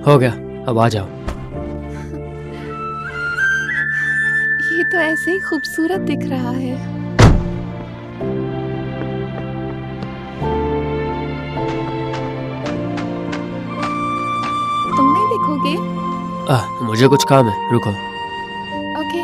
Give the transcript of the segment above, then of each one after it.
हो गया, अब आ जाओ। ये तो ऐसे ही खूबसूरत दिख रहा है। तुम नहीं देखोगे? मुझे कुछ काम है, रुको। ओके।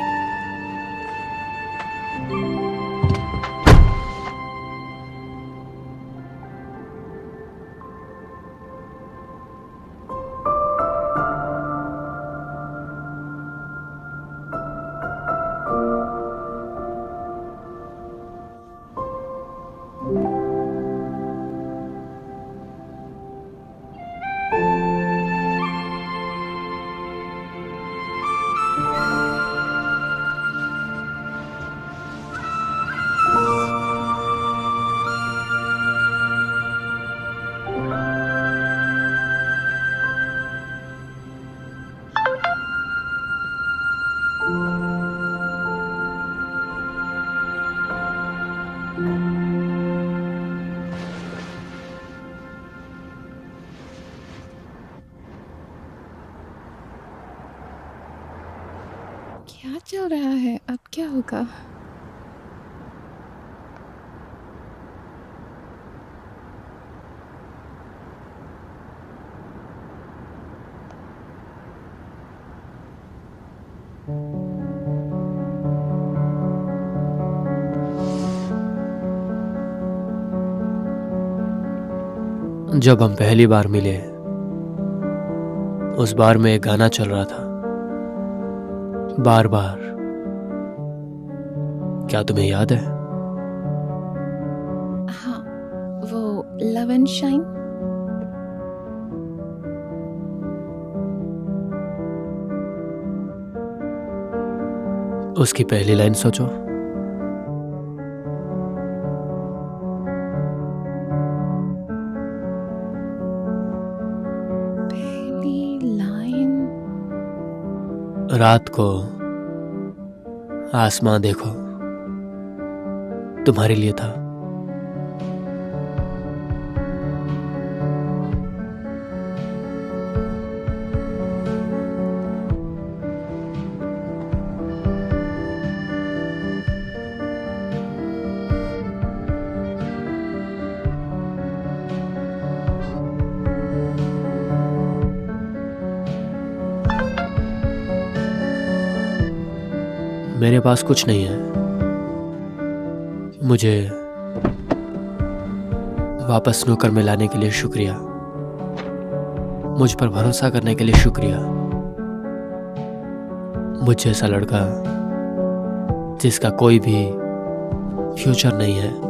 क्या चल रहा है? अब क्या होगा? जब हम पहली बार मिले, उस बार में एक गाना चल रहा था, बार बार। क्या तुम्हें याद है? हाँ, वो लव एंड शाइन। उसकी पहली लाइन सोचो। पहली लाइन। रात को आसमां देखो, तुम्हारे लिए था। मेरे पास कुछ नहीं है। मुझे वापस स्नूकर में लाने के लिए शुक्रिया। मुझ पर भरोसा करने के लिए शुक्रिया। मुझ जैसा लड़का जिसका कोई भी फ्यूचर नहीं है।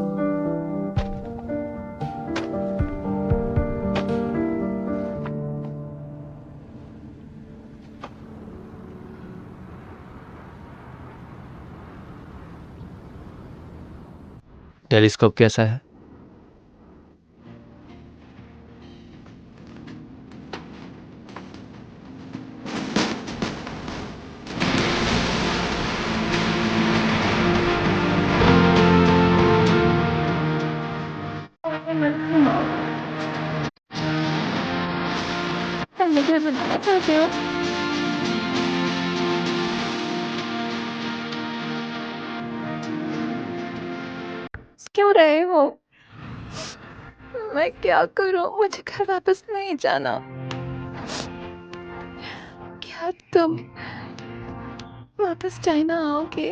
टेलीस्कोप कैसा है? क्यों रहे हो? मैं क्या करूं? मुझे घर वापस नहीं जाना। क्या तुम वापस चाइना आओगे?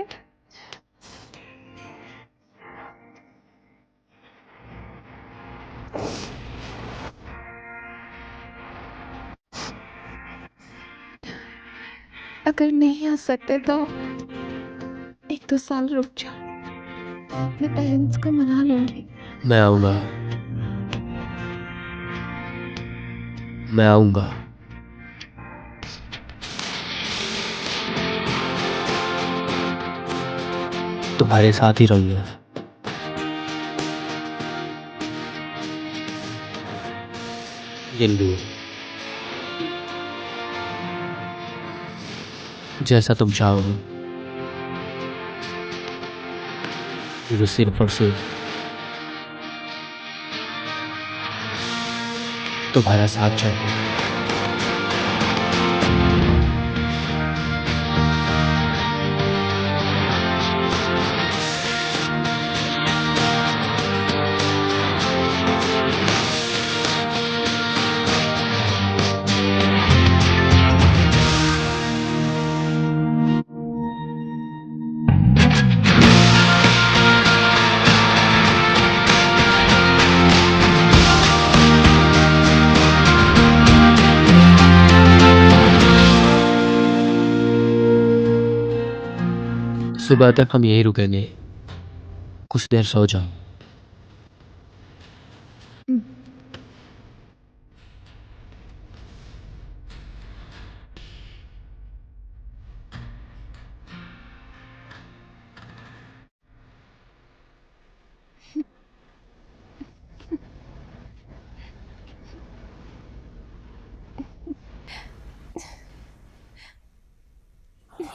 अगर नहीं आ सकते तो 1-2 साल रुक जाओ। अपने पेरेंट्स को मना लूंगी। मैं आऊंगा। मैं आऊंगा। तुम्हारे साथ ही रहूंगा। जिंदू, जैसा तुम चाहोगे। सिर्फ और सिर्फ तुम्हारा साथ चाहिए। सुबह तक हम यहीं रुकेंगे, कुछ देर सो जाओ।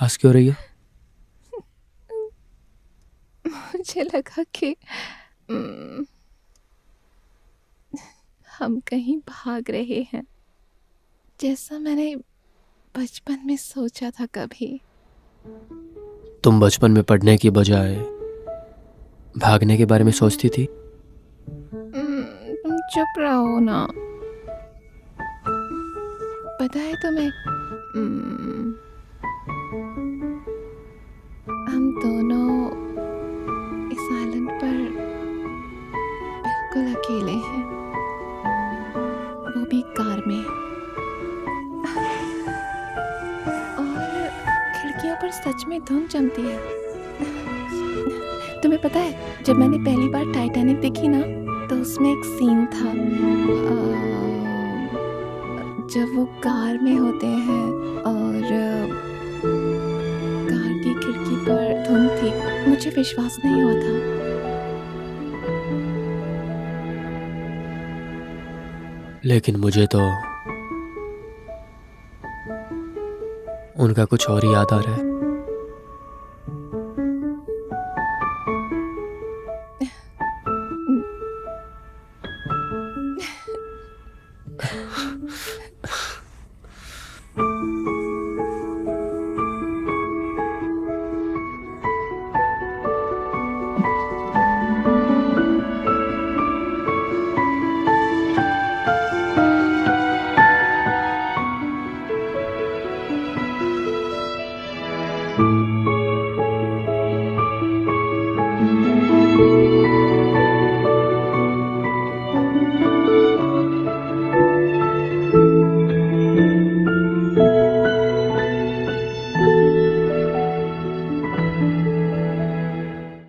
हंस क्यों रही हो? मुझे लगा कि हम कहीं भाग रहे हैं, जैसा मैंने बचपन में सोचा था कभी। तुम बचपन में पढ़ने की बजाय भागने के बारे में सोचती थी। तुम चुप रहो ना। पता है तुम्हें, हम दोनों इस आइलैंड पर बिल्कुल अकेले हैं, वो भी कार में। और खिड़कियों पर सच में धुंध जमती है। तुम्हें पता है, जब मैंने पहली बार टाइटैनिक देखी ना, तो उसमें एक सीन था जब वो कार में होते हैं और कार की खिड़की पर धुंध थी। मुझे विश्वास नहीं हुआ था। लेकिन मुझे तो उनका कुछ और ही याद आ रहा है।